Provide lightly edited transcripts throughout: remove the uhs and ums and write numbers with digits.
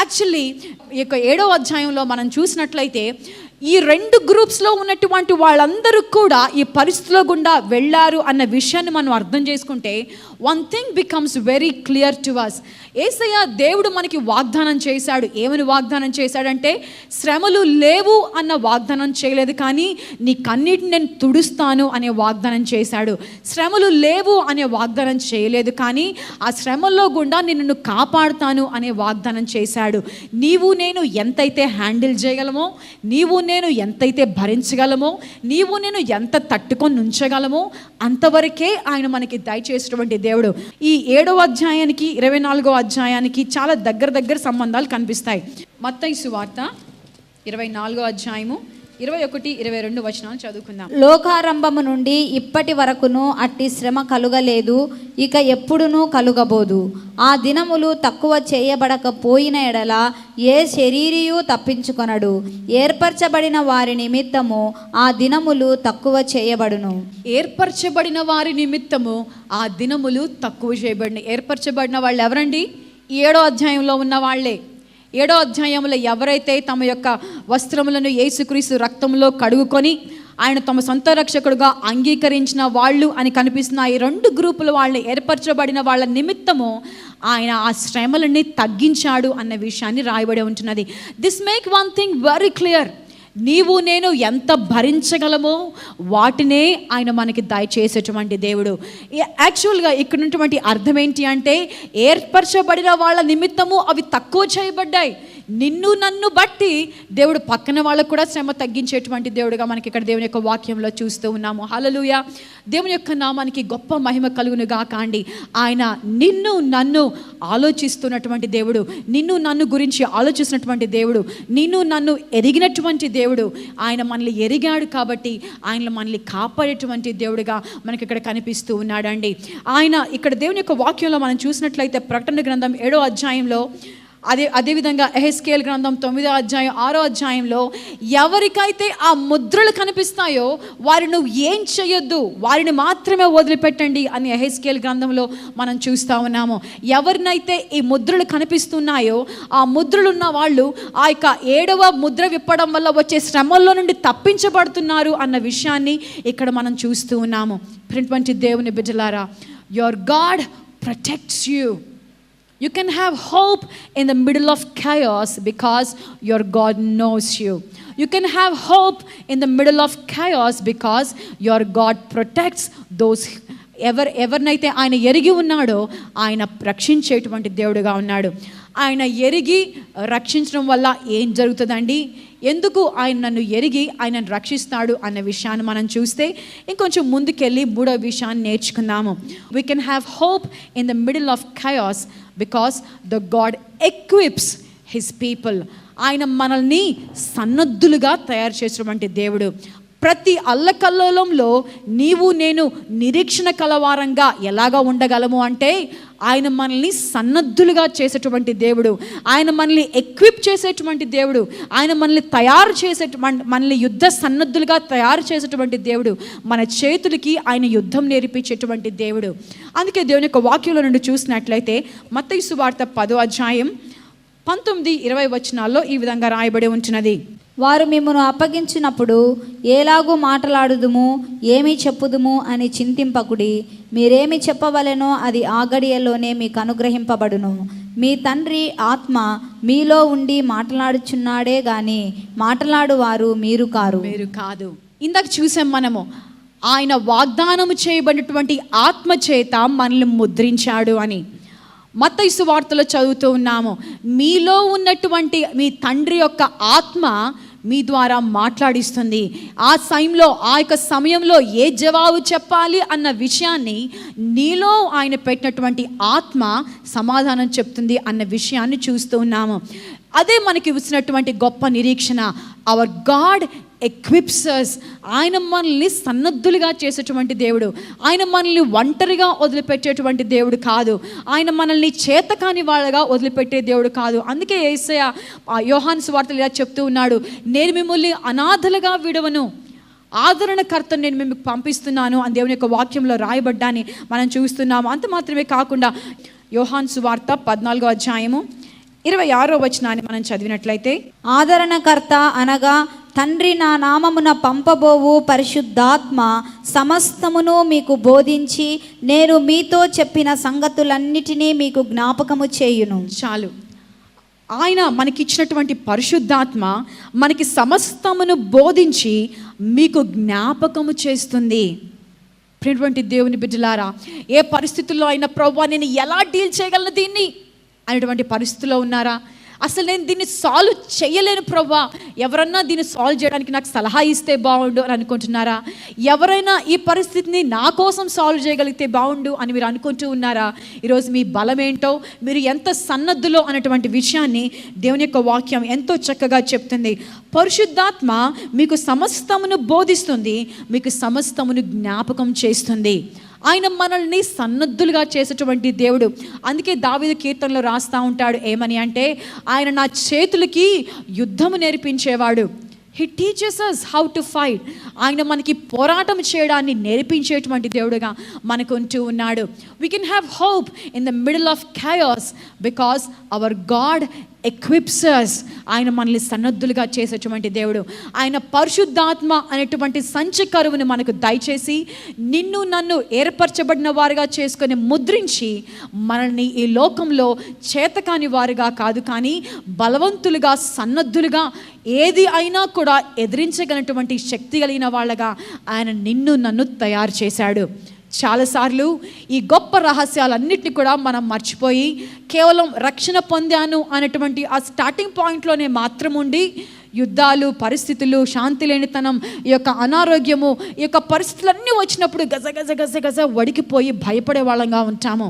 Actually ఈ యొక్క 7వ అధ్యాయంలో మనం చూసినట్లయితే ఈ 2 గ్రూప్స్లో ఉన్నటువంటి వాళ్ళందరూ కూడా ఈ పరిస్థితుల గుండా వెళ్ళారు అన్న విషయాన్ని మనం అర్థం చేసుకుంటే one thing becomes very clear to us. Yesayya దేవుడు మనకి వాగ్దానం చేశాడు. ఏమని వాగ్దానం చేశాడంటే శ్రమలు లేవు అన్న వాగ్దానం చేయలేదు, కానీ నీ కన్నీటిని నేను తుడుస్తాను అనే వాగ్దానం చేశాడు. శ్రమలు లేవు అనే వాగ్దానం చేయలేదు, కానీ ఆ శ్రమల్లో గుండా నిన్ను కాపాడుతాను అనే వాగ్దానం చేశాడు. నీవు నేను ఎంతైతే హ్యాండిల్ చేయగలమో, నీవు నేను ఎంతైతే భరించగలమో, నీవు నేను ఎంత తట్టుకొని ఉంచగలమో అంతవరకే ఆయన మనకి దయచేసినటువంటి దేవుడు. ఈ 7వ అధ్యాయానికి 24వ అధ్యాయానికి చాలా దగ్గర సంబంధాలు కనిపిస్తాయి. మత్తయి సువార్త 24వ అధ్యాయము 21-22 వచనాలు చదువుకుందాం. లోకారంభము నుండి ఇప్పటి వరకును అట్టి శ్రమ కలుగలేదు, ఇక ఎప్పుడునూ కలుగబోదు. ఆ దినములు తక్కువ చేయబడకపోయిన ఎడల ఏ శరీరియు తప్పించుకొనడు. ఏర్పరచబడిన వారి నిమిత్తము ఆ దినములు తక్కువ చేయబడును. ఏర్పరచబడిన వారి నిమిత్తము ఆ దినములు తక్కువ చేయబడిన. ఏర్పరచబడిన వాళ్ళు ఎవరండి? 7వ అధ్యాయంలో ఉన్న వాళ్ళే. 7వ అధ్యాయంలో ఎవరైతే తమ యొక్క వస్త్రములను యేసుక్రీస్తు రక్తంలో కడుగుకొని ఆయన తమ సొంత రక్షకుడుగా అంగీకరించిన వాళ్ళు అని కనిపిస్తున్న ఈ 2 గ్రూపుల వాళ్ళని, ఏర్పరచబడిన వాళ్ళ నిమిత్తము ఆయన ఆ శ్రమలని తగ్గించాడు అన్న విషయాన్ని రాయబడి ఉంటున్నది. This make one thing very clear. నీవు నేను ఎంత భరించగలమో వాటినే ఆయన మనకి దయచేసేటువంటి దేవుడు. యాక్చువల్గా ఇక్కడ ఉన్నటువంటి అర్థం ఏంటి అంటే ఏర్పరచబడిన వాళ్ళ నిమిత్తము అవి తక్కువ చేయబడ్డాయి. నిన్ను నన్ను బట్టి దేవుడు పక్కన వాళ్ళకు కూడా శ్రమ తగ్గించేటువంటి దేవుడుగా మనకి ఇక్కడ దేవుని యొక్క వాక్యంలో చూస్తూ ఉన్నాము. హల్లెలూయా. దేవుని యొక్క నామానికి గొప్ప మహిమ కలుగునుగా కాండి. ఆయన నిన్ను నన్ను ఆలోచిస్తున్నటువంటి దేవుడు, నిన్ను నన్ను గురించి ఆలోచిస్తున్నటువంటి దేవుడు, నిన్ను నన్ను ఎరిగినటువంటి దేవుడు. ఆయన మనల్ని ఎరిగాడు కాబట్టి ఆయన మనల్ని కాపాడేటువంటి దేవుడుగా మనకి ఇక్కడ కనిపిస్తూ ఉన్నాడండి. ఆయన ఇక్కడ దేవుని యొక్క వాక్యంలో మనం చూసినట్లయితే ప్రకటన గ్రంథం 7వ అధ్యాయంలో, అదేవిధంగా ఎహెస్కేల్ గ్రంథం 9వ అధ్యాయం 6వ అధ్యాయంలో ఎవరికైతే ఆ ముద్రలు కనిపిస్తాయో వారిని నువ్వు ఏం చేయొద్దు, వారిని మాత్రమే వదిలిపెట్టండి అని ఎహెస్కేల్ గ్రంథంలో మనం చూస్తూ ఉన్నాము. ఎవరినైతే ఈ ముద్రలు కనిపిస్తున్నాయో ఆ ముద్రలు ఉన్న వాళ్ళు ఆ యొక్క 7వ ముద్ర విప్పడం వల్ల వచ్చే శ్రమల్లో నుండి తప్పించబడుతున్నారు అన్న విషయాన్ని ఇక్కడ మనం చూస్తూ ఉన్నాము. ప్రిటువంటి దేవుని బిడ్డలారా, your God protects you. You can have hope in the middle of chaos because your God knows you. You can have hope in the middle of chaos because your God protects those ఎవరినైతే ఆయన ఎరిగి ఉన్నాడో ఆయన రక్షించేటువంటి దేవుడుగా ఉన్నాడు. ఆయన ఎరిగి రక్షించడం వల్ల ఏం జరుగుతుందండి? ఎందుకు ఆయన నన్ను ఎరిగి ఆయనను రక్షిస్తాడు అన్న విషయాన్ని మనం చూస్తే ఇంకొంచెం ముందుకెళ్ళి 3వ విషయాన్ని నేర్చుకుందాము. We can have hope in the middle of chaos because the God equips his people. ఆయన మనల్ని సన్నద్ధులుగా తయారు చేసినటువంటి దేవుడు. ప్రతి అల్లకల్లోలంలో నీవు నేను నిరీక్షణ కలవారంగా ఎలాగా ఉండగలము అంటే ఆయన మనల్ని సన్నద్ధులుగా చేసేటువంటి దేవుడు, ఆయన మనల్ని ఎక్విప్ చేసేటువంటి దేవుడు, ఆయన మనల్ని తయారు మనల్ని యుద్ధ సన్నద్ధులుగా తయారు చేసేటువంటి దేవుడు, మన చేతులకి ఆయన యుద్ధం నేర్పించేటువంటి దేవుడు. అందుకే దేవుని యొక్క వాక్యంలో నుండి చూసినట్లయితే మత్తయి సువార్త 10వ అధ్యాయం 19-20 వచనాల్లో ఈ విధంగా రాయబడి ఉంటున్నది. వారు మిమ్మను అప్పగించినప్పుడు ఏలాగూ మాట్లాడుదుము, ఏమి చెప్పుదుము అని చింతింపకుడి. మీరేమి చెప్పవలెనో అది ఆ గడియలోనే మీకు అనుగ్రహింపబడును. మీ తండ్రి ఆత్మ మీలో ఉండి మాట్లాడుచున్నాడే గాని మాట్లాడువారు మీరు కాదు. ఇందాక చూసాం మనము, ఆయన వాగ్దానము చేయబడినటువంటి ఆత్మ చేత మనల్ని ముద్రించాడు అని. మత్తయి సువార్తలో చదువుతూ ఉన్నాము, మీలో ఉన్నటువంటి మీ తండ్రి యొక్క ఆత్మ మీ ద్వారా మాట్లాడిస్తుంది. ఆ యొక్క సమయంలో ఏ జవాబు చెప్పాలి అన్న విషయాన్ని నీలో ఆయన పెట్టినటువంటి ఆత్మ సమాధానం చెప్తుంది అన్న విషయాన్ని చూస్తూ ఉన్నాము. అదే మనకి ఇచ్చినటువంటి గొప్ప నిరీక్షణ. Hour God equips us. ఆయన మనల్ని సన్నద్ధులుగా చేసేటువంటి దేవుడు. ఆయన మనల్ని ఒంటరిగా వదిలిపెట్టేటువంటి దేవుడు కాదు. ఆయన మనల్ని చేతకాని వాళ్ళగా వదిలిపెట్టే దేవుడు కాదు. అందుకే యేసయ్య యోహాను సువార్తలో ఇలా చెప్తూ ఉన్నాడు, నేను మిమ్మల్ని అనాథలుగా విడవను, ఆదరణకర్తను నేను మీకు పంపిస్తున్నాను అని దేవుని యొక్క వాక్యంలో రాయబడ్డాన్ని మనం చూస్తున్నాము. అంత మాత్రమే కాకుండా యోహాను సువార్త 14వ అధ్యాయము 26వ వచనాన్ని మనం చదివినట్లయితే, ఆదరణకర్త అనగా తండ్రి నా నామమున పంపబోవు పరిశుద్ధాత్మ సమస్తమును మీకు బోధించి నేను మీతో చెప్పిన సంగతులన్నిటినీ మీకు జ్ఞాపకము చేయును. చాలు. ఆయన మనకిచ్చినటువంటి పరిశుద్ధాత్మ మనకి సమస్తమును బోధించి మీకు జ్ఞాపకము చేస్తుంది. ప్రియమైనటువంటి దేవుని బిడ్డలారా, ఏ పరిస్థితుల్లో అయినా ప్రభువా నేను ఎలా డీల్ చేయగలను దీన్ని అనేటువంటి పరిస్థితుల్లో ఉన్నారా? అసలు నేను దీన్ని సాల్వ్ చేయలేను ప్రభువా, ఎవరన్నా దీన్ని సాల్వ్ చేయడానికి నాకు సలహా ఇస్తే బాగుండు అని అనుకుంటున్నారా? ఎవరైనా ఈ పరిస్థితిని నా కోసం సాల్వ్ చేయగలిగితే బాగుండు అని మీరు అనుకుంటూ ఉన్నారా? ఈరోజు మీ బలం ఏంటో, మీరు ఎంత సన్నద్ధులో అనేటువంటి విషయాన్ని దేవుని యొక్క వాక్యం ఎంతో చక్కగా చెప్తుంది. పరిశుద్ధాత్మ మీకు సమస్తమును బోధిస్తుంది, మీకు సమస్తమును జ్ఞాపకం చేస్తుంది. ఆయన మనల్ని సన్నద్ధులుగా చేసేటువంటి దేవుడు. అందుకే దావీదు కీర్తనలో రాస్తూ ఉంటాడు ఏమని అంటే, ఆయన నా చేతులకి యుద్ధము నేర్పించేవాడు. He teaches us how to fight. ఆయన మనకి పోరాటం చేయడాన్ని నేర్పించేటువంటి దేవుడుగా మనకు ఉంటూ ఉన్నాడు. We can have hope in the middle of chaos because our God equips us. ఆయన మనల్ని సన్నద్ధులుగా చేసేటువంటి దేవుడు. ఆయన పరిశుద్ధాత్మ అనేటువంటి సంచకరువుని మనకు దయచేసి నిన్ను నన్ను ఏర్పరచబడిన వారుగా చేసుకొని ముద్రించి మనల్ని ఈ లోకంలో చేతకాని వారుగా కాదు, కానీ బలవంతులుగా సన్నద్ధులుగా ఏది అయినా కూడా ఎదిరించగలిగినటువంటి శక్తి కలిగిన వాళ్ళగా ఆయన నిన్ను నన్ను తయారు చేశాడు. చాలాసార్లు ఈ గొప్ప రహస్యాలన్నిటిని కూడా మనం మర్చిపోయి కేవలం రక్షణ పొందాను అనేటువంటి ఆ స్టార్టింగ్ పాయింట్లోనే మాత్రం ఉండి యుద్ధాలు, పరిస్థితులు, శాంతి లేనితనం, ఈ యొక్క అనారోగ్యము, ఈ యొక్క పరిస్థితులన్నీ వచ్చినప్పుడు గజ గజ గజ గజ వడికిపోయి భయపడే వాళ్ళంగా ఉంటాము.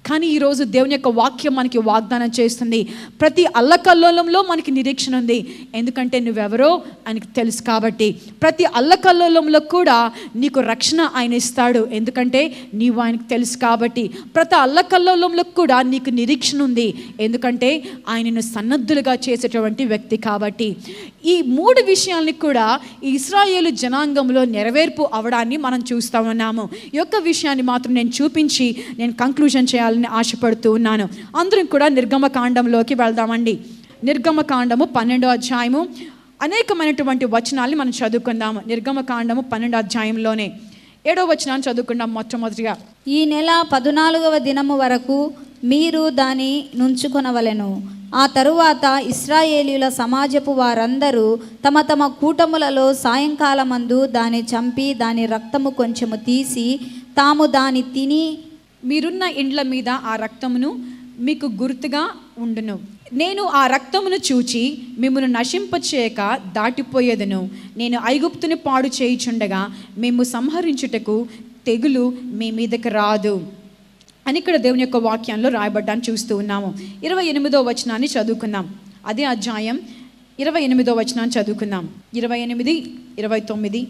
కానీ ఈరోజు దేవుని యొక్క వాక్యం మనకి వాగ్దానం చేస్తుంది, ప్రతి అల్లకల్లోలంలో మనకి నిరీక్షణ ఉంది. ఎందుకంటే నువ్వెవరో ఆయనకు తెలుసు కాబట్టి. ప్రతి అల్లకల్లోలంలో కూడా నీకు రక్షణ ఆయన ఇస్తాడు, ఎందుకంటే నీవు ఆయనకు తెలుసు కాబట్టి. ప్రతి అల్లకల్లోలంలో కూడా నీకు నిరీక్షణ ఉంది, ఎందుకంటే ఆయనను సన్నద్ధులుగా చేసేటువంటి వ్యక్తి కాబట్టి. ఈ 3 విషయాల్ని కూడా ఈ ఇశ్రాయేలు జనాంగంలో నెరవేర్పు అవడాన్ని మనం చూస్తూ ఉన్నాము. ఈ యొక్క విషయాన్ని మాత్రం నేను చూపించి నేను కంక్లూజన్ చేయాలని ఆశపడుతూ ఉన్నాను. అందరం కూడా నిర్గమకాండంలోకి వెళ్దామండి. నిర్గమకాండము 12వ అధ్యాయము అనేకమైనటువంటి వచనాల్ని మనం చదువుకుందాము. నిర్గమకాండము 12వ అధ్యాయంలోనే 7వ వచనాన్ని చదువుకుందాం. మొట్టమొదటిగా, ఈ నెల 14వ దినము వరకు మీరు దాని నుంచుకొనవలెను. ఆ తరువాత ఇశ్రాయేలీయుల సమాజపు వారందరూ తమ తమ కూటములలో సాయంకాలమందు దాన్ని చంపి దాని రక్తము కొంచెము తీసి తాము దాన్ని తిని మీరున్న ఇండ్ల మీద ఆ రక్తమును మీకు గుర్తుగా ఉండును. నేను ఆ రక్తమును చూచి మిమ్మును నశింపచేయక దాటిపోయేదను. నేను ఐగుప్తుని పాడు చేయుచుండగా మేము సంహరించుటకు తెగులు మీ మీదకి రాదు అని ఇక్కడ దేవుని యొక్క వాక్యంలో రాయబడ్డాన్ని చూస్తూ ఉన్నాము. 28వ వచనాన్ని చదువుకుందాం. అదే అధ్యాయం 28వ వచనాన్ని చదువుకుందాం. 28, 29,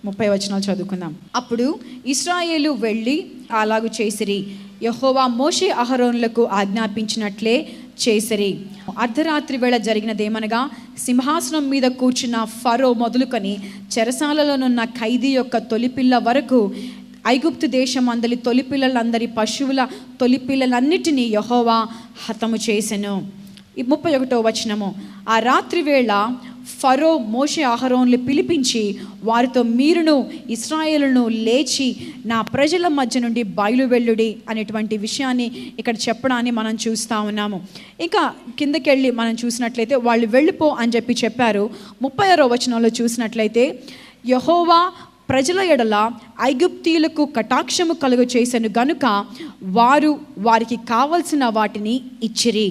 30 వచనాలు చదువుకుందాం. అప్పుడు ఇశ్రాయేలు వెళ్ళి అలాగు చేసిరి, యెహోవా మోషే అహరోనులకు ఆజ్ఞాపించినట్లే చేసిరి. అర్ధరాత్రి వేళ జరిగినదేమనగా, సింహాసనం మీద కూర్చున్న ఫరో మొదలుకొని చెరసాలలోనున్న ఖైదీ యొక్క తొలిపిల్ల వరకు ఐగుప్తు దేశం అందరి తొలిపిల్లలందరి పశువుల తొలిపిల్లలన్నిటినీ యెహోవా హతము చేసెను. 31వ వచనము, ఆ రాత్రి వేళ ఫరో మోషే అహరోనులు పిలిపించి వారితో, మీరును ఇశ్రాయేలును లేచి నా ప్రజల మధ్య నుండి బయలువెళ్ళుడి అనేటువంటి విషయాన్ని ఇక్కడ చెప్పడాన్ని మనం చూస్తూ ఉన్నాము. ఇంకా కిందకెళ్ళి మనం చూసినట్లయితే వాళ్ళు వెళ్ళిపో అని చెప్పారు. 36వ వచనంలో చూసినట్లయితే, యెహోవా ప్రజల ఎడల ఐగుప్తీయులకు కటాక్షము కలుగు చేసెను గనుక వారు వారికి కావలసిన వాటిని ఇచ్చిరి,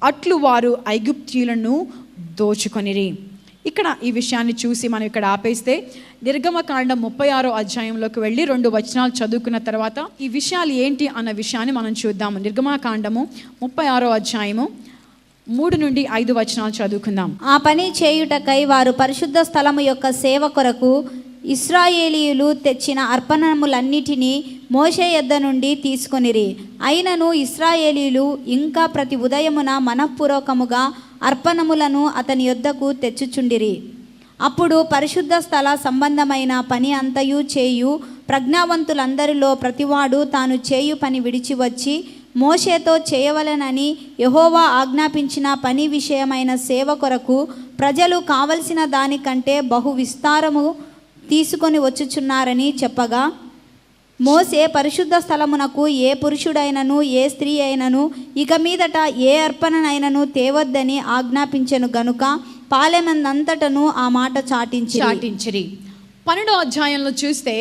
అట్లు వారు ఐగుప్తీయులను దోచుకొనిరి. ఇక్కడ ఈ విషయాన్ని చూసి మనం ఇక్కడ ఆపేస్తే నిర్గమకాండం 36వ అధ్యాయంలోకి వెళ్ళి 2 వచనాలు చదువుకున్న తర్వాత ఈ విషయాలు ఏంటి అన్న విషయాన్ని మనం చూద్దాము. నిర్గమకాండము 36వ అధ్యాయము 3 నుండి 5 వచనాలు చదువుకుందాం. ఆ పని చేయుటకై వారు పరిశుద్ధ స్థలము యొక్క సేవ కొరకు ఇశ్రాయేలీయులు తెచ్చిన అర్పణములన్నిటినీ మోషే యొద్ద నుండి తీసుకొనిరి. అయినను ఇశ్రాయేలీయులు ఇంకా ప్రతి ఉదయమున మనఃపూర్వకముగా అర్పణములను అతని యొద్దకు తెచ్చుచుండిరి. అప్పుడు పరిశుద్ధ స్థల సంబంధమైన పని అంతయు చేయు ప్రజ్ఞావంతులందరిలో ప్రతివాడు తాను చేయు పని విడిచి వచ్చి మోషేతో చేయవలెనని యెహోవా ఆజ్ఞాపించిన పని విషయమైన సేవ కొరకు ప్రజలు కావలసిన దానికంటే బహు విస్తారము తీసుకొని వచ్చుచున్నారని చెప్పగా, మోసే పరిశుద్ధ స్థలమునకు ఏ పురుషుడైనను ఏ స్త్రీ అయినను ఇక మీదట ఏ అర్పణనైనను తేవద్దని ఆజ్ఞాపించెను గనుక పాలెమందంతటను ఆ మాట చాటించిరి. 12వ అధ్యాయంలో చూస్తే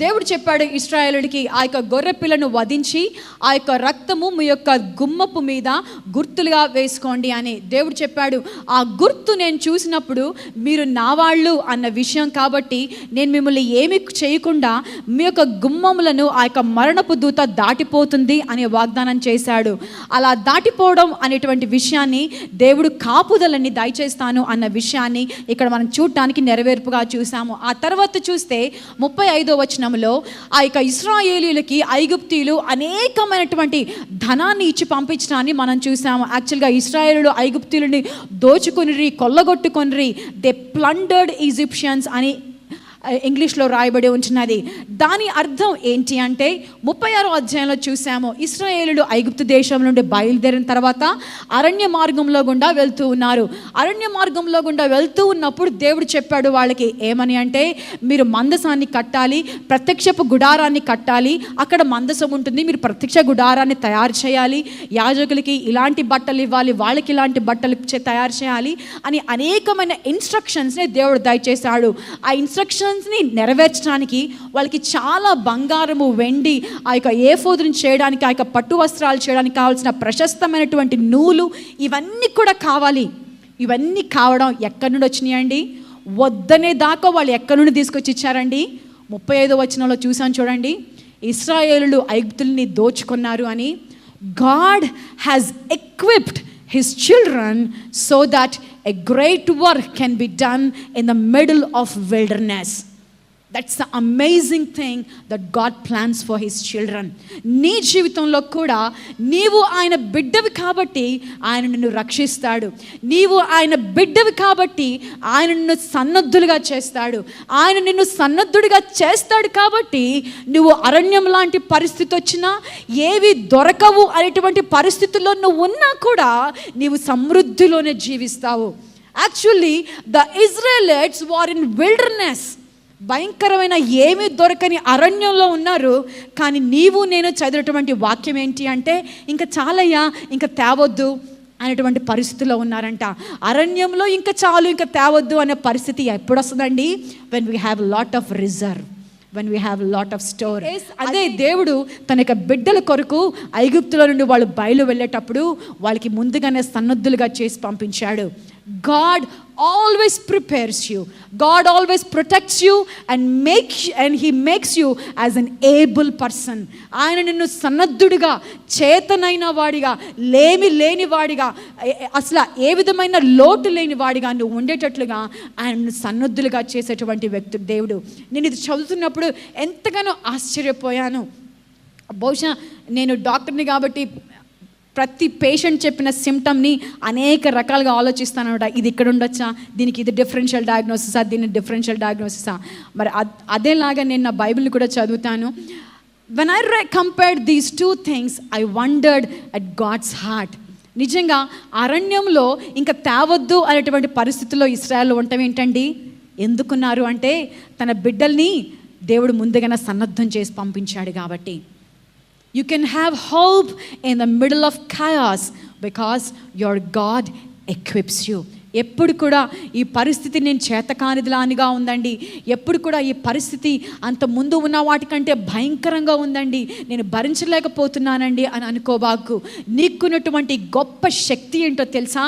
దేవుడు చెప్పాడు ఇశ్రాయేలుడికి, ఆ యొక్క గొర్రె పిల్లను వధించి ఆ యొక్క రక్తము మీ యొక్క గుమ్మపు మీద గుర్తులుగా వేసుకోండి అని దేవుడు చెప్పాడు. ఆ గుర్తు నేను చూసినప్పుడు మీరు నా వాళ్ళు అన్న విషయం కాబట్టి నేను మిమ్మల్ని ఏమి చేయకుండా మీ యొక్క గుమ్మములను ఆ యొక్క మరణపు దూత దాటిపోతుంది అనే వాగ్దానం చేశాడు. అలా దాటిపోవడం అనేటువంటి విషయాన్ని దేవుడు కాపుదలని దయచేస్తాను అన్న విషయాన్ని ఇక్కడ మనం చూడటానికి నెరవేర్పుగా చూసాము. ఆ తర్వాత చూస్తే 35వ వచనంలో ఆ యొక్క ఇశ్రాయేలీయులకి ఐగుప్తీయులు అనేకమైనటువంటి ధనాన్ని ఇచ్చి పంపించడాన్ని మనం చూసాము. యాక్చువల్గా ఇశ్రాయేలీయులు ఐగుప్తీయులని దోచుకొనిరి, కొల్లగొట్టుకొనిరి. దే ప్లండర్డ్ ఈజిప్షియన్స్ అని ఇంగ్లీష్లో రాయబడి ఉంటున్నది. దాని అర్థం ఏంటి అంటే 36వ అధ్యాయంలో చూసాము, ఇశ్రాయేలుడు ఐగుప్తు దేశం నుండి బయలుదేరిన తర్వాత అరణ్య మార్గంలో గుండా వెళ్తూ ఉన్నారు. అరణ్య మార్గంలో గుండా వెళ్తూ ఉన్నప్పుడు దేవుడు చెప్పాడు వాళ్ళకి ఏమని అంటే, మీరు మందసాన్ని కట్టాలి, ప్రత్యక్షపు గుడారాన్ని కట్టాలి, అక్కడ మందసం ఉంటుంది, మీరు ప్రత్యక్ష గుడారాన్ని తయారు చేయాలి, యాజకులకి ఇలాంటి బట్టలు ఇవ్వాలి, వాళ్ళకి ఇలాంటి బట్టలు తయారు చేయాలి అని అనేకమైన ఇన్స్ట్రక్షన్స్ని దేవుడు దయచేశాడు. ఆ ఇన్స్ట్రక్షన్స్ని నెరవేర్చడానికి వాళ్ళకి చాలా బంగారము, వెండి, ఆ యొక్క ఏఫోదుని చేయడానికి, ఆ యొక్క పట్టు వస్త్రాలు చేయడానికి కావాల్సిన ప్రశస్తమైనటువంటి నూలు, ఇవన్నీ కూడా కావాలి. ఇవన్నీ కావడం ఎక్కడి నుండి వచ్చినాయండి? వద్దనే దాకా వాళ్ళు ఎక్కడి నుండి తీసుకొచ్చి ఇచ్చారండి? 35వ వచనంలో చూసాను చూడండి, ఇశ్రాయేలులు ఐగుప్తుల్ని దోచుకున్నారు అని. God has equipped his children so that a great work can be done in the middle of wilderness. That's the amazing thing that God plans for his children. నీ జీవితంలో కూడా నీవు ఆయన బిడ్డవి కాబట్టి ఆయన నిన్ను రక్షిస్తాడు. నీవు ఆయన బిడ్డవి కాబట్టి ఆయన నిన్ను సన్నద్ధులుగా చేస్తాడు. ఆయన నిన్ను సన్నద్ధుడిగా చేస్తాడు కాబట్టి నువ్వు అరణ్యం లాంటి పరిస్థితి వచ్చినా, ఏవి దొరకవు అనేటువంటి పరిస్థితుల్లో నువ్వు ఉన్నా కూడా నీవు సమృద్ధిలోనే జీవిస్తావు. Actually the Israelites were in wilderness. భయంకరమైన ఏమీ దొరకని అరణ్యంలో ఉన్నారు. కానీ నీవు నేను చదివినటువంటి వాక్యం ఏంటి అంటే, ఇంకా చాలయ్యా, ఇంకా తేవద్దు అనేటువంటి పరిస్థితుల్లో ఉన్నారంట. అరణ్యంలో ఇంకా చాలు, ఇంకా తేవద్దు అనే పరిస్థితి ఎప్పుడు వస్తుందండి? When we have lot of reserve, when we have a lot of store. అదే దేవుడు తన యొక్క బిడ్డల కొరకు ఐగుప్తులో నుండి వాళ్ళు బయలు వెళ్ళేటప్పుడు వాళ్ళకి ముందుగానే సన్నద్ధులుగా చేసి పంపించాడు. God always prepares you. God always protects you and he makes you as an able person. ఆయన నిన్ను సన్నద్ధుడిగా, చేతనైన వాడిగా, లేని వాడిగా, అసలు ఏ విధమైన లోటు లేని వాడిగా నువ్వు ఉండేటట్లుగా ఆయన సన్నద్ధులుగా చేసేటువంటి వ్యక్తి దేవుడు. నేను ఇది చదువుతున్నప్పుడు ఎంతగానో ఆశ్చర్యపోయాను. బహుశా నేను డాక్టర్ని కాబట్టి ప్రతి పేషెంట్ చెప్పిన సిమ్టమ్ని అనేక రకాలుగా ఆలోచిస్తానమాట. ఇది ఇక్కడ ఉండొచ్చా, దీనికి ఇది డిఫరెన్షియల్ డయాగ్నోసిసా, దీన్ని డిఫరెన్షియల్ డయాగ్నోసిసా. మరి అదేలాగా నేను నా బైబిల్ని కూడా చదువుతాను. when I compared these two things, I wondered at God's heart. నిజంగా అరణ్యంలో ఇంకా తేవద్దు అనేటువంటి పరిస్థితుల్లో ఇశ్రాయేలు ఉండటం ఏంటండి? ఎందుకున్నారు అంటే తన బిడ్డల్ని దేవుడు ముందుగానే సన్నద్ధం చేసి పంపించాడు కాబట్టి. You can have hope in the middle of chaos because your God equips you. ఎప్పుడు కూడా ఈ పరిస్థితి నేను చేతకానిదిలానిగా ఉందండి, ఎప్పుడు కూడా ఈ పరిస్థితి అంత ముందు ఉన్న వాటికంటే భయంకరంగా ఉందండి, నేను భరించలేకపోతున్నానండి అని అనుకోబాకు. నీకున్నటువంటి గొప్ప శక్తి ఏంటో తెలుసా?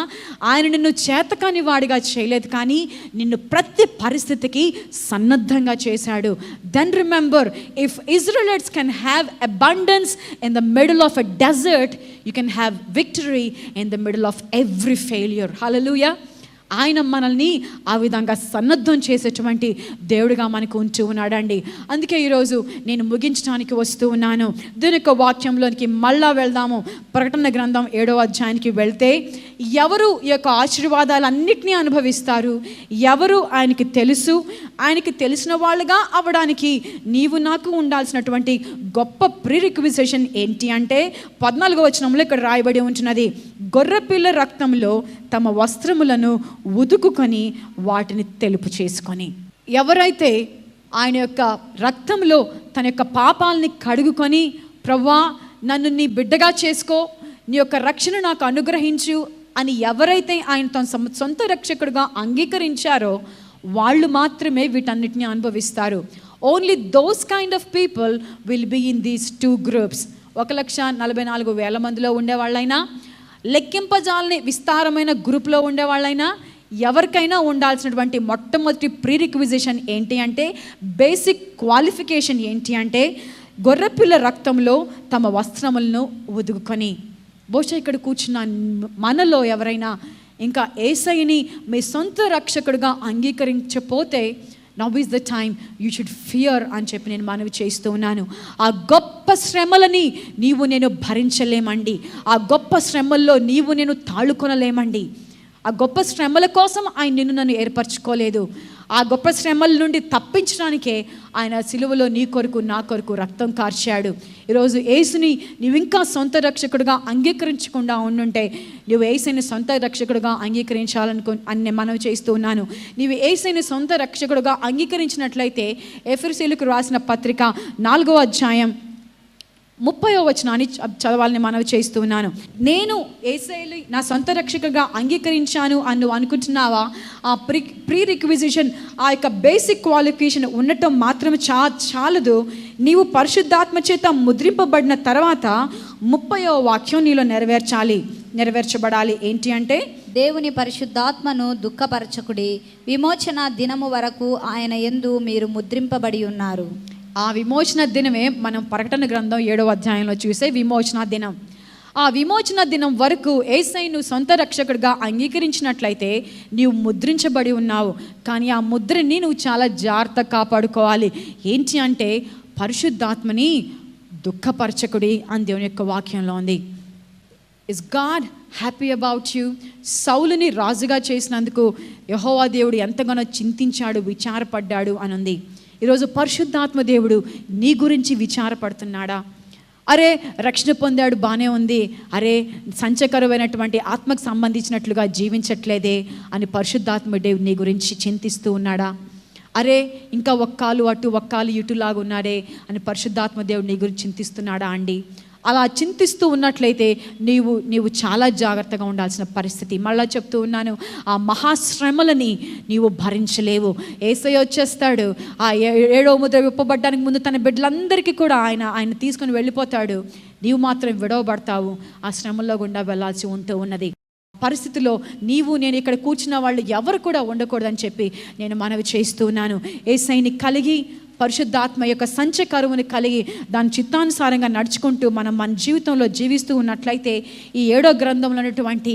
ఆయన నిన్ను చేతకాని వాడిగా చేయలేదు, కానీ నిన్ను ప్రతి పరిస్థితికి సన్నద్ధంగా చేశాడు. Then remember, if Israelites can have abundance in the middle of a desert, you can have victory in the middle of every failure. Hallelujah. ఆయన మనల్ని ఆ విధంగా సన్నద్ధం చేసేటువంటి దేవుడిగా మనకు ఉంటూ ఉన్నాడండి. అందుకే ఈరోజు నేను ముగించడానికి వస్తూ ఉన్నాను. దీని యొక్క వాక్యంలోనికి మళ్ళా వెళ్దాము. ప్రకటన గ్రంథం 7వ అధ్యాయానికి వెళ్తే ఎవరు ఈ యొక్క ఆశీర్వాదాలన్నిటినీ అనుభవిస్తారు, ఎవరు ఆయనకి తెలుసు, ఆయనకి తెలిసిన వాళ్ళుగా అవ్వడానికి నీవు నాకు ఉండాల్సినటువంటి గొప్ప ప్రీరిక్విజిషన్ ఏంటి అంటే 14వ వచనంలో ఇక్కడ రాయబడి ఉంటున్నది, గొర్రెపిల్ల రక్తంలో తమ వస్త్రములను ఉదుకుకొని వాటిని తెలుపు చేసుకొని. ఎవరైతే ఆయన యొక్క రక్తంలో తన యొక్క పాపాలని కడుగుకొని, ప్రభువా నన్ను నీ బిడ్డగా చేసుకో, నీ యొక్క రక్షణ నాకు అనుగ్రహించు అని ఎవరైతే ఆయన తన సొంత రక్షకుడిగా అంగీకరించారో వాళ్ళు మాత్రమే వీటన్నిటిని అనుభవిస్తారు. Only those kind of people will be in these 2 groups. 1,44,000 మందిలో ఉండేవాళ్ళైనా, లెక్కింపజాలని విస్తారమైన గ్రూప్లో ఉండేవాళ్ళైనా, ఎవరికైనా ఉండాల్సినటువంటి మొట్టమొదటి ప్రీరిక్విజిషన్ ఏంటి అంటే, బేసిక్ క్వాలిఫికేషన్ ఏంటి అంటే, గొర్రెపిల్ల రక్తంలో తమ వస్త్రములను ఉదుకుకొని. బహుశా ఇక్కడ కూర్చున్న మనలో ఎవరైనా ఇంకా యేసయ్యని మీ సొంత రక్షకుడిగా అంగీకరించకపోతే, now is the time you should fear అని చెప్పి నేను మనవి చేస్తూ ఉన్నాను. ఆ గొప్ప శ్రమలని నీవు నేను భరించలేమండి. ఆ గొప్ప శ్రమల్లో నీవు నేను తాళుకొనలేమండి. ఆ గొప్ప శ్రమల కోసం ఆయన నిన్ను నన్ను ఏర్పరచుకోలేదు. ఆ గొప్ప శ్రమల నుండి తప్పించడానికే ఆయన సిలువలో నీ కొరకు నా కొరకు రక్తం కార్చాడు. ఈరోజు యేసుని నువ్వు ఇంకా సొంత రక్షకుడిగా అంగీకరించకుండా ఉండుంటే, నువ్వు యేసుని సొంత రక్షకుడిగా అని మనం చేస్తూ ఉన్నాను. నీవు యేసుని సొంత రక్షకుడిగా అంగీకరించినట్లయితే ఎఫెసీయులకు రాసిన పత్రిక 4వ అధ్యాయం 30వ వచనాన్ని చదవాలని మనవి చేస్తూ ఉన్నాను. నేను యేసయ్యని నా సొంత రక్షకుడిగా అంగీకరించాను అని నువ్వు అనుకుంటున్నావా? ఆ ప్రీ రిక్విజిషన్, ఆ యొక్క బేసిక్ క్వాలిఫికేషన్ ఉండటం మాత్రం చాలదు. నీవు పరిశుద్ధాత్మ చేత ముద్రింపబడిన తర్వాత 30వ వాక్యం నీలో నెరవేర్చబడాలి. ఏంటి అంటే, దేవుని పరిశుద్ధాత్మను దుఃఖపరచకుడి, విమోచన దినము వరకు ఆయన యందు మీరు ముద్రింపబడి ఉన్నారు. ఆ విమోచన దినమే మనం ప్రకటన గ్రంథం 7వ అధ్యాయంలో చూసే విమోచన దినం. ఆ విమోచన దినం వరకు యేసయ్యను సొంత రక్షకుడిగా అంగీకరించినట్లయితే నీవు ముద్రించబడి ఉన్నావు. కానీ ఆ ముద్రని నువ్వు చాలా జాగ్రత్తగా కాపాడుకోవాలి. ఏంటి అంటే, పరిశుద్ధాత్మని దుఃఖపరచకుడి అని దేవుని యొక్క వాక్యంలో ఉంది. Is God happy about you? సౌలుని రాజుగా చేసినందుకు యెహోవా దేవుడు ఎంతగానో చింతించాడు, విచారపడ్డాడు అని ఉంది. ఈరోజు పరిశుద్ధాత్మ దేవుడు నీ గురించి విచారపడుతున్నాడా? అరే రక్షణ పొందాడు, బాగానే ఉంది, అరే సంచకరమైనటువంటి ఆత్మకు సంబంధించినట్లుగా జీవించట్లేదే అని పరిశుద్ధాత్మ దేవుడు నీ గురించి చింతిస్తూ ఉన్నాడా? అరే ఇంకా ఒక్కాలు అటు ఒక్కాలు ఇటులాగా ఉన్నాడే అని పరిశుద్ధాత్మ దేవుడు నీ గురించి చింతిస్తున్నాడా అండి? అలా చింతిస్తూ ఉన్నట్లయితే నీవు చాలా జాగ్రత్తగా ఉండాల్సిన పరిస్థితి. మళ్ళా చెప్తూ ఉన్నాను, ఆ మహాశ్రమలని నీవు భరించలేవు. యేసయ్య వచ్చేస్తాడు, ఆ 7వ ముద్ర విప్పబడ్డానికి ముందు తన బిడ్డలందరికీ కూడా ఆయన తీసుకొని వెళ్ళిపోతాడు. నీవు మాత్రం విడవబడతావు, ఆ శ్రమల్లో గుండా వెళ్ళాల్సి ఉంటూ ఉన్నది. పరిస్థితిలో నేను ఇక్కడ కూర్చున్న వాళ్ళు ఎవరు కూడా ఉండకూడదని చెప్పి నేను మనవి చేస్తూ ఉన్నాను. యేసయ్యని కలిగి, పరిశుద్ధాత్మ యొక్క సంచకరువుని కలిగి దాని చిత్తానుసారంగా నడుచుకుంటూ మన జీవితంలో జీవిస్తూ ఉన్నట్లయితే ఈ 7వ గ్రంథంలో ఉన్నటువంటి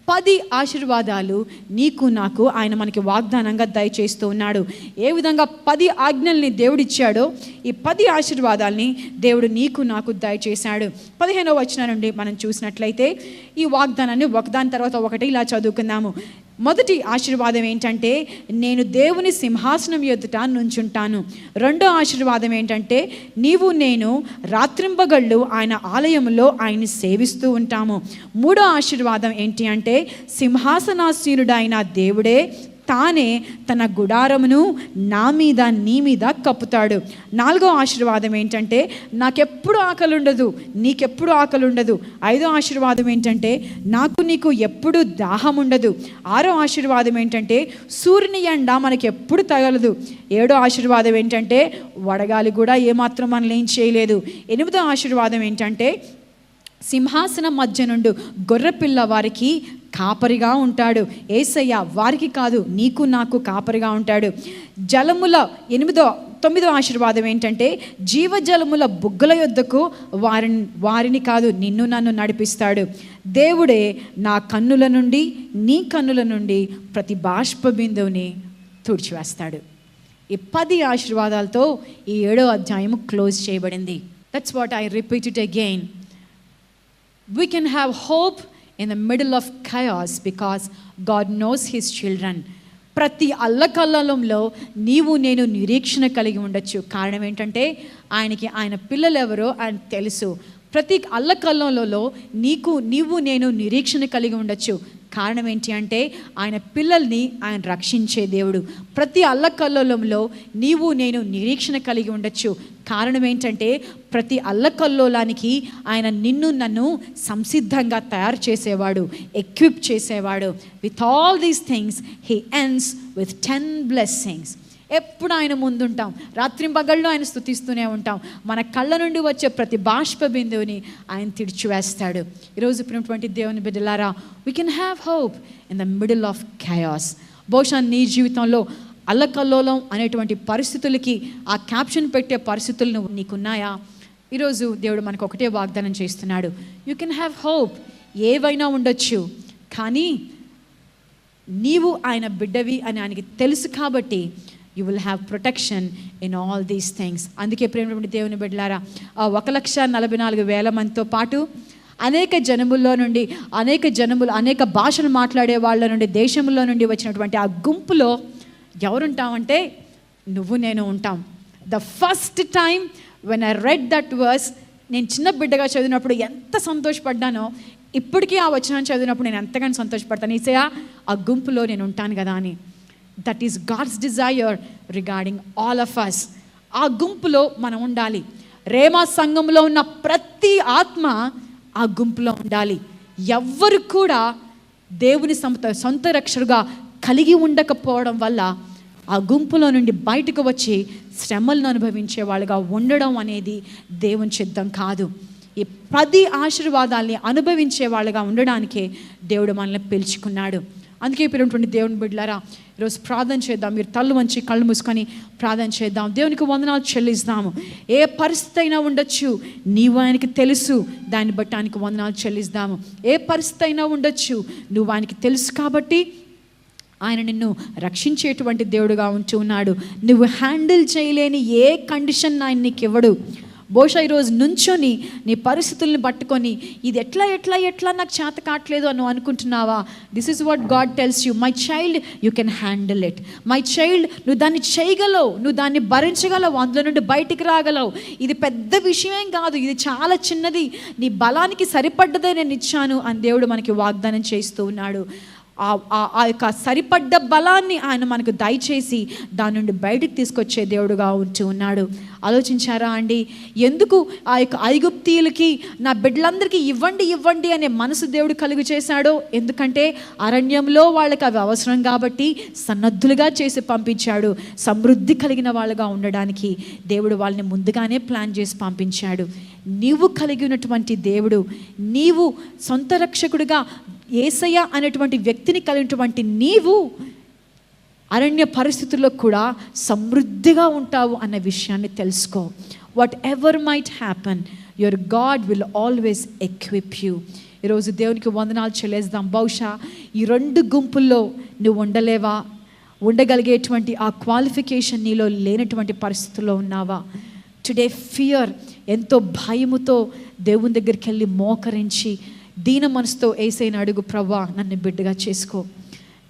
10 ఆశీర్వాదాలు నీకు నాకు ఆయన మనకి వాగ్దానంగా దయచేస్తూ ఉన్నాడు. ఏ విధంగా 10 ఆజ్ఞల్ని దేవుడిచ్చాడో ఈ 10 ఆశీర్వాదాలని దేవుడు నీకు నాకు దయచేశాడు. 15వ వచనం నుండి మనం చూసినట్లయితే ఈ వాగ్దానాన్ని ఒకదాని తర్వాత ఒకటి ఇలా చదువుకుందాము. మొదటి ఆశీర్వాదం ఏంటంటే, నేను దేవుని సింహాసనం ఎదుట నుంచుంటాను. రెండో ఆశీర్వాదం ఏంటంటే, నీవు నేను రాత్రింబగళ్ళు ఆయన ఆలయంలో ఆయన్ని సేవిస్తూ ఉంటాము. మూడో ఆశీర్వాదం ఏంటి అంటే, సింహాసనాసీనుడైన దేవుడే తానే తన గుడారమును నా మీద నీ మీద కప్పుతాడు. నాలుగో ఆశీర్వాదం ఏంటంటే, నాకెప్పుడు ఆకలి ఉండదు, నీకెప్పుడు ఆకలి ఉండదు. ఐదో ఆశీర్వాదం ఏంటంటే, నాకు నీకు ఎప్పుడు దాహం ఉండదు. ఆరో ఆశీర్వాదం ఏంటంటే, సూర్యుని ఎండ మనకి ఎప్పుడు తగలదు. ఏడో ఆశీర్వాదం ఏంటంటే, వడగాలి కూడా ఏమాత్రం మనల్ని ఏం చేయలేదు. ఎనిమిదో ఆశీర్వాదం ఏంటంటే, సింహాసనం మధ్య నుండి గొర్రెపిల్ల వారికి కాపరిగా ఉంటాడు. యేసయ్య వారికి కాదు, నీకు నాకు కాపరిగా ఉంటాడు. జలముల 9వ ఆశీర్వాదం ఏంటంటే, జీవజలముల బుగ్గల యొద్దకు వారిని కాదు నిన్ను నన్ను నడిపిస్తాడు. దేవుడే నా కన్నుల నుండి నీ కన్నుల నుండి ప్రతి బాష్ప బిందువుని తుడిచివేస్తాడు. ఈ 10 ఆశీర్వాదాలతో ఈ 7వ అధ్యాయము క్లోజ్ చేయబడింది. That's what I repeat it again. We can have hope in the middle of chaos because God knows his children. ప్రతి అల్లకల్లంలో నీవు నేను నిరీక్షణ కలిగి ఉండొచ్చు. కారణం ఏంటంటే ఆయనకి ఆయన పిల్లలు ఎవరో ఆయన తెలుసు. ప్రతి అల్లకల్లంలో నీవు నేను నిరీక్షణ కలిగి ఉండొచ్చు. కారణం ఏంటి అంటే ఆయన పిల్లల్ని ఆయన రక్షించే దేవుడు. ప్రతి అల్లకల్లోలంలో నీవు నేను నిరీక్షణ కలిగి ఉండొచ్చు. కారణం ఏంటంటే ప్రతి అల్లకల్లోలానికి ఆయన నిన్ను నన్ను సంసిద్ధంగా తయారు చేసేవాడు, ఎక్విప్ చేసేవాడు. With all these things he ends with 10 blessings. ఎప్పుడు ఆయన ముందుంటాం, రాత్రింపగళ్ళు ఆయన స్తుతిస్తూనే ఉంటాం. మన కళ్ళ నుండి వచ్చే ప్రతి బాష్ప బిందువుని ఆయన తిడిచివేస్తాడు. ఈరోజు ప్రియమైనటువంటి దేవుని బిడ్డలారా, we can have hope in the middle of chaos. బహుశా నీ జీవితంలో అల్లకల్లోలం అనేటువంటి పరిస్థితులకి ఆ క్యాప్షన్ పెట్టే పరిస్థితులు నీకున్నాయా? ఈరోజు దేవుడు మనకు ఒకటే వాగ్దానం చేస్తున్నాడు, యూ కెన్ హ్యావ్ హోప్. ఏవైనా ఉండొచ్చు, కానీ నీవు ఆయన బిడ్డవి అని ఆయనకి తెలుసు కాబట్టి you will have protection in all these things. అందుకే ప్రేమటువంటి దేవుని బిడ్డలారా, 1,44,000 మందితో పాటు అనేక జనముల్లో నుండి అనేక భాషలు మాట్లాడే వాళ్ళ నుండి దేశంలో నుండి వచ్చినటువంటి ఆ గుంపులో ఎవరుంటామంటే నువ్వు నేను ఉంటాం. The first time when I read that verse, నేను చిన్న బిడ్డగా చదివినప్పుడు ఎంత సంతోషపడ్డానో, ఇప్పటికీ ఆ వచనాన్ని చదివినప్పుడు నేను ఎంతగానో సంతోషపడతాను. ఈసయ్యా ఆ గుంపులో నేను ఉంటాను కదా అని. That is God's desire regarding all of us. ఆ గుంపులో మనం ఉండాలి. రేమా సంఘంలో ఉన్న ప్రతి ఆత్మ ఆ గుంపులో ఉండాలి. ఎవ్వరు కూడా దేవుని సొంత రక్షకుగా కలిగి ఉండకపోవడం వల్ల ఆ గుంపులో నుండి బయటకు వచ్చి శ్రమలను అనుభవించే వాళ్ళుగా ఉండడం అనేది దేవుని చిత్తం కాదు. ఈ 10 ఆశీర్వాదాల్ని అనుభవించే వాళ్ళుగా ఉండడానికే దేవుడు మనల్ని పిలుచుకున్నాడు. అందుకే పిలువటువంటి దేవుని బిడ్డలారా, ఈరోజు ప్రార్థన చేద్దాం. మీరు తల్లు వంచి కళ్ళు మూసుకొని ప్రార్థన చేద్దాం. దేవునికి వందనాలు చెల్లిస్తాము. ఏ పరిస్థితి అయినా ఉండొచ్చు, నీవు ఆయనకి తెలుసు, దాన్ని బట్టి ఆయనకి వందనాలు చెల్లిస్తాము. ఏ పరిస్థితి అయినా ఉండొచ్చు, నువ్వు ఆయనకి తెలుసు కాబట్టి ఆయన నిన్ను రక్షించేటువంటి దేవుడుగా ఉంటూ ఉన్నాడు. నువ్వు హ్యాండిల్ చేయలేని ఏ కండిషన్ ఆయన నీకు ఇవ్వడు. బహుశా ఈరోజు నుంచొని నీ పరిస్థితుల్ని పట్టుకొని ఇది ఎట్లా నాకు చేత కావట్లేదు అని అనుకుంటున్నావా? This is what God tells you, my child, you can handle it. My child, నువ్వు దాన్ని చేయగలవు, నువ్వు దాన్ని భరించగలవు, అందులో నుండి బయటికి రాగలవు. ఇది పెద్ద విషయం కాదు, ఇది చాలా చిన్నది, నీ బలానికి సరిపడ్డదే నేను ఇచ్చాను అని దేవుడు మనకి వాగ్దానం చేస్తూ ఉన్నాడు. ఆ యొక్క సరిపడ్డ బలాన్ని ఆయన మనకు దయచేసి దాని నుండి బయటికి తీసుకొచ్చే దేవుడుగా ఉంటూ ఉన్నాడు. ఆలోచించారా అండి, ఎందుకు ఆ యొక్క ఐగుప్తీయులకి నా బిడ్డలందరికీ ఇవ్వండి అనే మనసు దేవుడు కలుగు చేశాడో? ఎందుకంటే అరణ్యంలో వాళ్ళకి అవి అవసరం కాబట్టి సన్నద్ధులుగా చేసి పంపించాడు. సమృద్ధి కలిగిన వాళ్ళుగా ఉండడానికి దేవుడు వాళ్ళని ముందుగానే ప్లాన్ చేసి పంపించాడు. నీవు కలిగి ఉన్నటువంటి దేవుడు, నీవు సొంత రక్షకుడిగా యేసయ్య అనేటువంటి వ్యక్తిని కలిగినటువంటి నీవు అరణ్య పరిస్థితుల్లో కూడా సమృద్ధిగా ఉంటావు అన్న విషయాన్ని తెలుసుకో. What ever might happen, your God will always equip you. ఈరోజు దేవునికి వందనాలు చెల్లిద్దాం. బహుశా ఈ 2 గుంపుల్లో నువ్వు ఉండలేవా? ఉండగలిగేటువంటి ఆ క్వాలిఫికేషన్ నీలో లేనటువంటి పరిస్థితుల్లో ఉన్నావా? టుడే ఫియర్, ఎంతో భయముతో దేవుని దగ్గరికి వెళ్ళి మోకరించి దీన మనసుతో యేసయ్యను అడుగు, ప్రభువా నన్ను బిడ్డగా చేసుకో,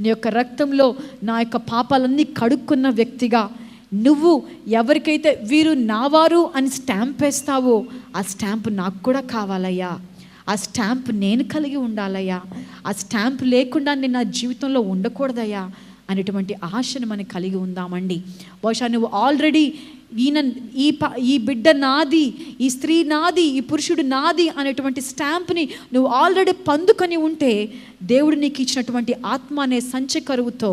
నీ యొక్క రక్తంలో నా యొక్క పాపాలన్నీ కడుక్కున్న వ్యక్తిగా నువ్వు ఎవరికైతే వీరు నావారు అని స్టాంప్ వేస్తావో ఆ స్టాంప్ నాకు కూడా కావాలయ్యా, ఆ స్టాంప్ నేను కలిగి ఉండాలయ్యా, ఆ స్టాంప్ లేకుండా నేను నా జీవితంలో ఉండకూడదయ్యా అనేటువంటి ఆశను మనం కలిగి ఉందామండి. బహుశా నువ్వు ఆల్రెడీ ఈ బిడ్డ నాది, ఈ స్త్రీ నాది, ఈ పురుషుడు నాది అనేటువంటి స్టాంప్ని నువ్వు ఆల్రెడీ పొందుకొని ఉంటే దేవుడు నీకు ఇచ్చినటువంటి ఆత్మ అనే సంచకరువుతో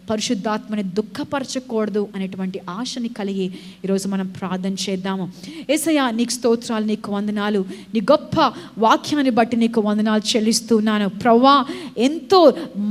పరిశుద్ధాత్మని దుఃఖపరచకూడదు అనేటువంటి ఆశని కలిగి ఈరోజు మనం ప్రార్థన చేద్దాము. యేసయ్యా, నీకు స్తోత్రాలు, నీకు వందనాలు, నీ గొప్ప వాక్యాన్ని బట్టి నీకు వందనాలు చెల్లిస్తున్నాను ప్రభువా. ఎంతో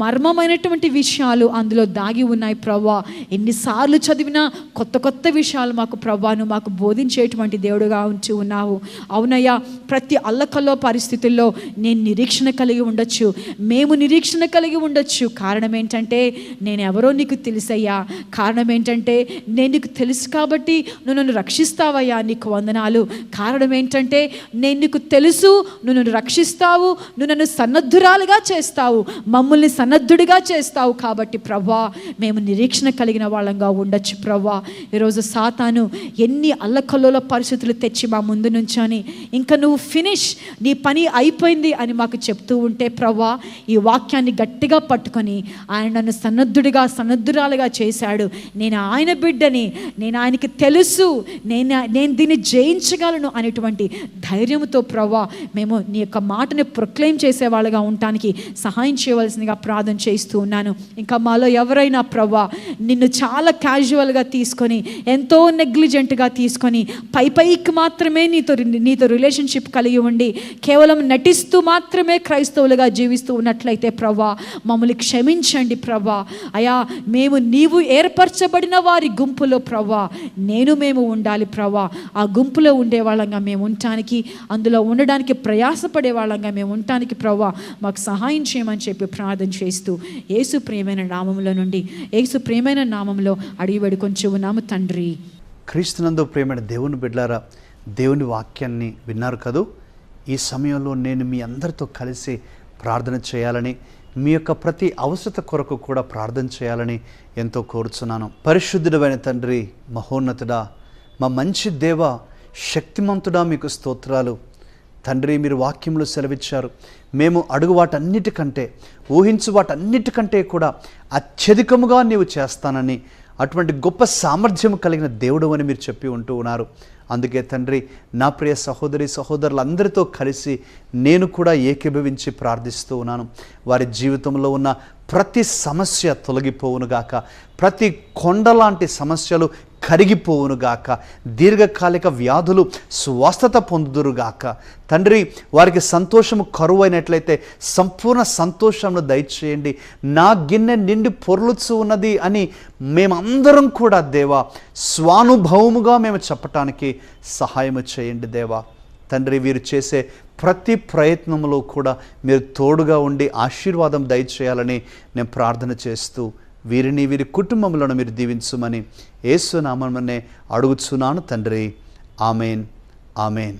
మర్మమైనటువంటి విషయాలు అందులో దాగి ఉన్నాయి ప్రభువా. ఎన్నిసార్లు చదివినా కొత్త కొత్త విషయాలు మాకు ప్రభువా నువ్వు మాకు బోధించేటువంటి దేవుడుగా ఉంచి ఉన్నావు. అవునయ్యా, ప్రతి అల్లకల్లో పరిస్థితుల్లో నేను నిరీక్షణ కలిగి ఉండొచ్చు, మేము నిరీక్షణ కలిగి ఉండొచ్చు. కారణం ఏంటంటే నేను ఎవరో నీకు తెలుసయ్యా. కారణం ఏంటంటే నేను నీకు తెలుసు కాబట్టి నువ్వు నన్ను రక్షిస్తావయ్యా, నీకు వందనాలు. కారణం ఏంటంటే నేను నీకు తెలుసు, నువ్వు నన్ను రక్షిస్తావు, నువ్వు నన్ను సన్నద్ధురాలుగా చేస్తావు, మమ్మల్ని సన్నద్ధుడిగా చేస్తావు. కాబట్టి ప్రభువా మేము నిరీక్షణ కలిగిన వాళ్ళంగా ఉండొచ్చు ప్రభువా. ఈరోజు సాతాను ఎన్ని అల్లకల్లోల పరిస్థితులు తెచ్చి మా ముందు నుంచొని ఇంకా నువ్వు ఫినిష్, నీ పని అయిపోయింది అని మాకు చెప్తూ ఉంటే ప్రభువా, ఈ వాక్యాన్ని గట్టిగా పట్టుకొని ఆయన నన్ను సన్నద్ధురాలుగా చేశాడు, నేను ఆయన బిడ్డని, నేను ఆయనకి తెలుసు, నేను దీన్ని జయించగలను అనేటువంటి ధైర్యంతో ప్రభువా మేము నీ యొక్క మాటని ప్రొక్లెయిమ్ చేసేవాళ్ళుగా ఉండటానికి సహాయం చేయవలసిందిగా ప్రార్థన చేస్తూ ఉన్నాను. ఇంకా మాలో ఎవరైనా ప్రభువా నిన్ను చాలా క్యాజువల్గా తీసుకొని, ఎంతో నెగ్లిజెంట్గా తీసుకొని, పైకి మాత్రమే నీతో రిలేషన్షిప్ కలిగి ఉండి కేవలం నటిస్తూ మాత్రమే క్రైస్తవులుగా జీవిస్తూ ఉన్నట్లయితే ప్రభువా మమ్మల్ని క్షమించండి ప్రభువా. అయా, నీవు ఏర్పరచబడిన వారి గుంపులో ప్రభువా మేము ఉండాలి ప్రభువా. ఆ గుంపులో ఉండే వాళ్ళంగా మేము ఉండటానికి, అందులో ఉండడానికి ప్రయాసపడే వాళ్ళంగా మేము ఉండటానికి ప్రభువా మాకు సహాయం చేయమని చెప్పి ప్రార్థన చేస్తూ యేసు ప్రియమైన నామములో నుండి, యేసు ప్రియమైన నామంలో అడిగి వేడుకొంచు ఉన్నాము తండ్రి. క్రీస్తునందు ప్రియమైన దేవుని బిడ్డలారా, దేవుని వాక్యాన్ని విన్నారు కదూ. ఈ సమయంలో నేను మీ అందరితో కలిసి ప్రార్థన చేయాలని, మీ యొక్క ప్రతి అవసరత కొరకు కూడా ప్రార్థన చేయాలని ఎంతో కోరుచున్నాను. పరిశుద్ధుడైన తండ్రి, మహోన్నతుడా, మా మంచి దేవ, శక్తిమంతుడా, మీకు స్తోత్రాలు తండ్రి. మీరు వాక్యంలో సెలవిచ్చారు, మేము అడుగు వాటన్నిటికంటే, ఊహించు వాటన్నిటికంటే కూడా అత్యధికముగా నీవు చేస్తానని, అటువంటి గొప్ప సామర్థ్యం కలిగిన దేవుడు అని మీరు చెప్పి ఉంటూ ఉన్నారు. అందుకే తండ్రి, నా ప్రియ సహోదరి సహోదరులందరితో కలిసి నేను కూడా ఏకీభవించి ప్రార్థిస్తూ ఉన్నాను. వారి జీవితంలో ఉన్న ప్రతి సమస్య తొలగిపోవునుగాక, ప్రతి కొండలాంటి సమస్యలు కరిగిపోవునుగాక, దీర్ఘకాలిక వ్యాధులు స్వస్థత పొందుదురుగాక. తండ్రి, వారికి సంతోషము కరువైనట్లయితే సంపూర్ణ సంతోషంను దయచేయండి. నా గిన్నె నిండి పొర్లుచు ఉన్నది అని మేమందరం కూడా దేవా స్వానుభవముగా మేము చెప్పటానికి సహాయము చేయండి దేవా. తండ్రి, వీరు చేసే ప్రతి ప్రయత్నంలో కూడా మీరు తోడుగా ఉండి ఆశీర్వాదం దయచేయాలని నేను ప్రార్థన చేస్తూ వీరిని, వీరి కుటుంబములను మీరు దీవించుమని యేసు నామమునే అడుగుచున్నాను తండ్రి. Amen, amen.